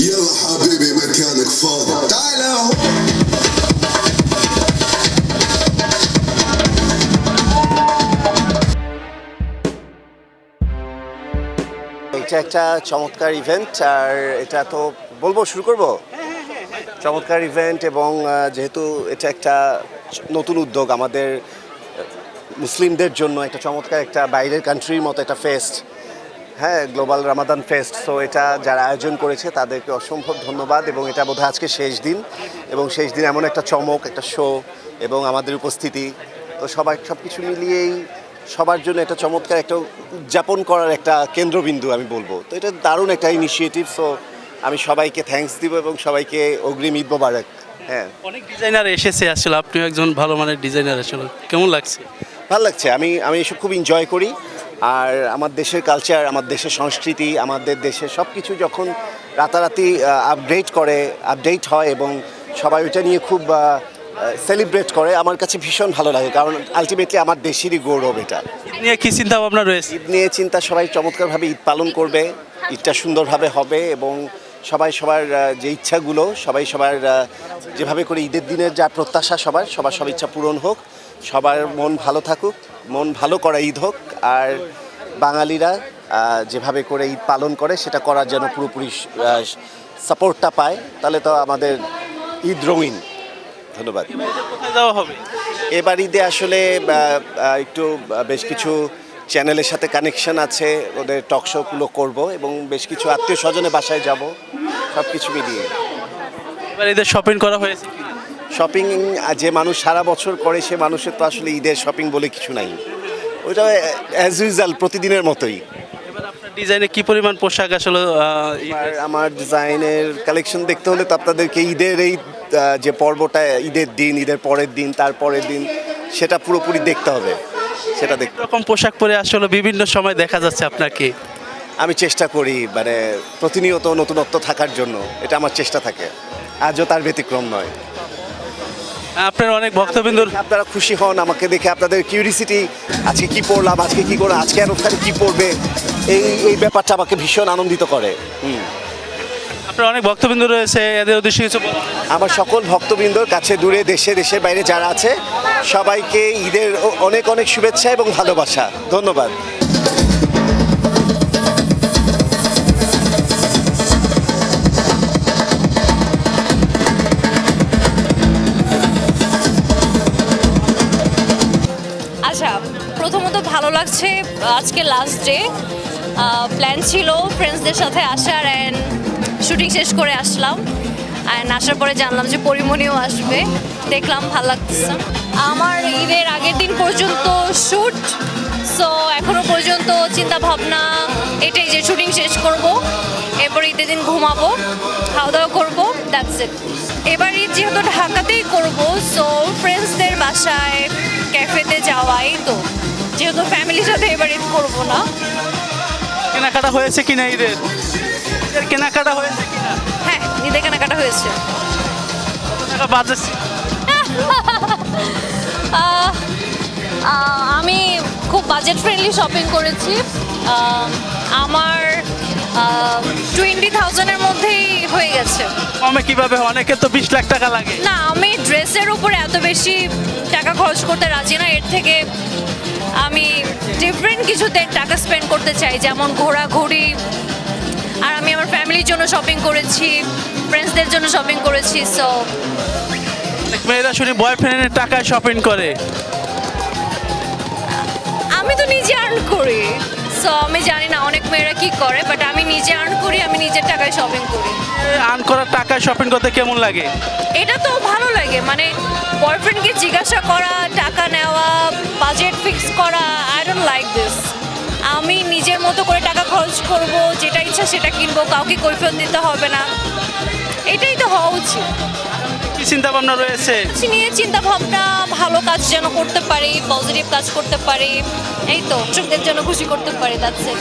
يلا حبيبي مكانك فاضي تعال هون. এটা একটা চমৎকার ইভেন্ট, আর এটা তো বলবো শুরু করব। চমৎকার ইভেন্ট, এবং যেহেতু এটা একটা নতুন উদ্যোগ আমাদের মুসলিমদের জন্য, একটা চমৎকার একটা বাইরের কান্ট্রির মতো একটা ফেস্ট, হ্যাঁ, গ্লোবাল রামাদান ফেস্ট। সো এটা যারা আয়োজন করেছে তাদেরকে অসম্ভব ধন্যবাদ। এবং এটা বোধহয় আজকে শেষ দিন, এবং শেষ দিন এমন একটা চমক, একটা শো এবং আমাদের উপস্থিতি, তো সবাই সব কিছু মিলিয়েই সবার জন্য একটা চমৎকার একটা উদযাপন করার একটা কেন্দ্রবিন্দু আমি বলবো। তো এটা দারুণ একটা ইনিশিয়েটিভ। সো আমি সবাইকে থ্যাঙ্কস দিব এবং সবাইকে অগ্রিম ঈদ মোবারক। হ্যাঁ, অনেক ডিজাইনার এসেছে, আসলে আপনিও একজন ভালো মানের ডিজাইনার, আসলে কেমন লাগছে? ভালো লাগছে। আমি এসব খুব এনজয় করি। আর আমার দেশের কালচার, আমার দেশের সংস্কৃতি, আমাদের দেশের সব কিছু যখন রাতারাতি আপডেট হয় এবং সবাই ওইটা নিয়ে খুব সেলিব্রেট করে, আমার কাছে ভীষণ ভালো লাগে, কারণ আলটিমেটলি আমার দেশেরই গৌরব এটা। ঈদ নিয়ে কি চিন্তা ভাবনা রয়েছে? ঈদ নিয়ে চিন্তা, সবাই চমৎকারভাবে ঈদ পালন করবে, ঈদটা সুন্দরভাবে হবে, এবং সবাই সবার যে ইচ্ছাগুলো, সবাই সবার যেভাবে করে ঈদের দিনের যা প্রত্যাশা, সবার সব ইচ্ছা পূরণ হোক, সবার মন ভালো থাকুক, মন ভালো করা ঈদ হোক। আর বাঙালিরা যেভাবে করে ঈদ পালন করে সেটা করার যেন পুরোপুরি সাপোর্টটা পায়, তাহলে তো আমাদের ঈদ রঙিন। ধন্যবাদ। কোথায় যাওয়া হবে? এবার ঈদে আসলে একটু বেশ কিছু চ্যানেলের সাথে কানেকশন আছে, ওদের টক শোগুলো করবো, এবং বেশ কিছু আত্মীয় স্বজনের বাসায় যাব, সব কিছু মিলিয়ে। এবার ঈদের শপিং করা হয়েছে কি? শপিং যে মানুষ সারা বছর করে, সে মানুষের তো আসলে ঈদের শপিং বলে কিছু নাই, ওইটা অ্যাজ ইউজুয়াল প্রতিদিনের মতোই। এবার আপনার ডিজাইনে কি পরিমাণ পোশাক আসলে আর আমার ডিজাইনের কালেকশন দেখতে হলে তো আপনাদেরকে ঈদের এই যে পর্বটা, ঈদের দিন, ঈদের পরের দিন, তার পরের দিন, সেটা পুরোপুরি দেখতে হবে, সেটা দেখতে। এরকম পোশাক পরে আসলে বিভিন্ন সময় দেখা যাচ্ছে আপনাকে। আমি চেষ্টা করি মানে প্রতিনিয়ত নতুনত্ব থাকার জন্য, এটা আমার চেষ্টা থাকে, আজও তার ব্যতিক্রম নয়। আপনার অনেক ভক্তবিন্দুর আপনারা খুশি হন আমাকে দেখে, আপনাদের কিউরিসিটি, আজকে কি পড়লাম, আজকে কি করে, আজকে অনুষ্ঠানে কি পড়বে, এই ব্যাপারটা আমাকে ভীষণ আনন্দিত করে। আপনার অনেক ভক্তবিন্দু রয়েছে, এদের উদ্দেশ্যে কিছু বলুন। আমার সকল ভক্তবৃন্দর কাছে, দূরে, দেশের বাইরে যারা আছে, সবাইকে ঈদের অনেক অনেক শুভেচ্ছা এবং ভালোবাসা। ধন্যবাদ। আচ্ছা, প্রথমত ভালো লাগছে, আজকে লাস্ট ডে। প্ল্যান ছিল ফ্রেন্ডসদের সাথে আসার, অ্যান্ড শুটিং শেষ করে আসলাম, অ্যান্ড আসার পরে জানলাম যে পরিমণিও আসবে, দেখলাম ভালো লাগতেছে। আমার ঈদের আগের দিন পর্যন্ত শ্যুট, সো এখনও পর্যন্ত চিন্তা ভাবনা এটাই যে শুটিং শেষ করব, এরপর ঈদের দিন ঘুমাবো, খাওয়া দাওয়া করবো, দ্যাটস ইট। এবার ঈদ যেহেতু ঢাকাতেই করব, সো ফ্রেন্ডসদের বাসায়, ক্যাফেতে যাওয়াই, তো যেহেতু ফ্যামিলির সাথে এবার ঈদ করবো না। কেনাকাটা হয়েছে কিনা ঈদের? ঈদের কেনাকাটা হয়েছে কিনা? হ্যাঁ, ঈদের কেনাকাটা হয়েছে। কত টাকা বাজেট? আমি খুব বাজেট ফ্রেন্ডলি শপিং করেছি। আমার 20,000-এর মধ্যেই হয়ে গেছে। কমে কিভাবে? অনেকে তো 20 লাখ টাকা লাগে। না, আমি ড্রেসের উপরে এত বেশি টাকা খরচ করতে রাজি না, এর থেকে আমি ডিফারেন্ট কিছুতে টাকা স্পেন্ড করতে চাই, যেমন ঘোরাঘুরি। আর আমি আমার ফ্যামিলির জন্য শপিং করেছি, ফ্রেন্ডসদের জন্য শপিং করেছি। সো অনেক মেয়েরা শুনি বয়ফ্রেন্ডের টাকায় শপিং করে। আমি তো নিজে আর্ন করি, সো আমি জানি না অনেক মেয়েরা কি করে, বাট আমি নিজে আর্ন করি, আমি নিজের টাকায় শপিং করি। আর্ন করার টাকায় শপিং করতে কেমন লাগে? এটা তো ভালো লাগে, মানে বয়ফ্রেন্ডকে জিজ্ঞাসা করা, টাকা নেওয়া, বাজেট ফিক্স করা, আই ডোন্ট লাইক দিস। আমি নিজের মতো করে টাকা খরচ করব, যেটা ইচ্ছা সেটা কিনবো, কাউকে কৈফিয়ত দিতে হবে না, এটাই তো হওয়া উচিত। কি চিন্তা ভাবনা রয়েছে? নিয়ে চিন্তা ভাবনা, ভালো কাজ যেন করতে পারি, পজিটিভ কাজ করতে পারি, এই তো দর্শকদের জন্য খুশি করতে পারি, দ্যাটস ইট।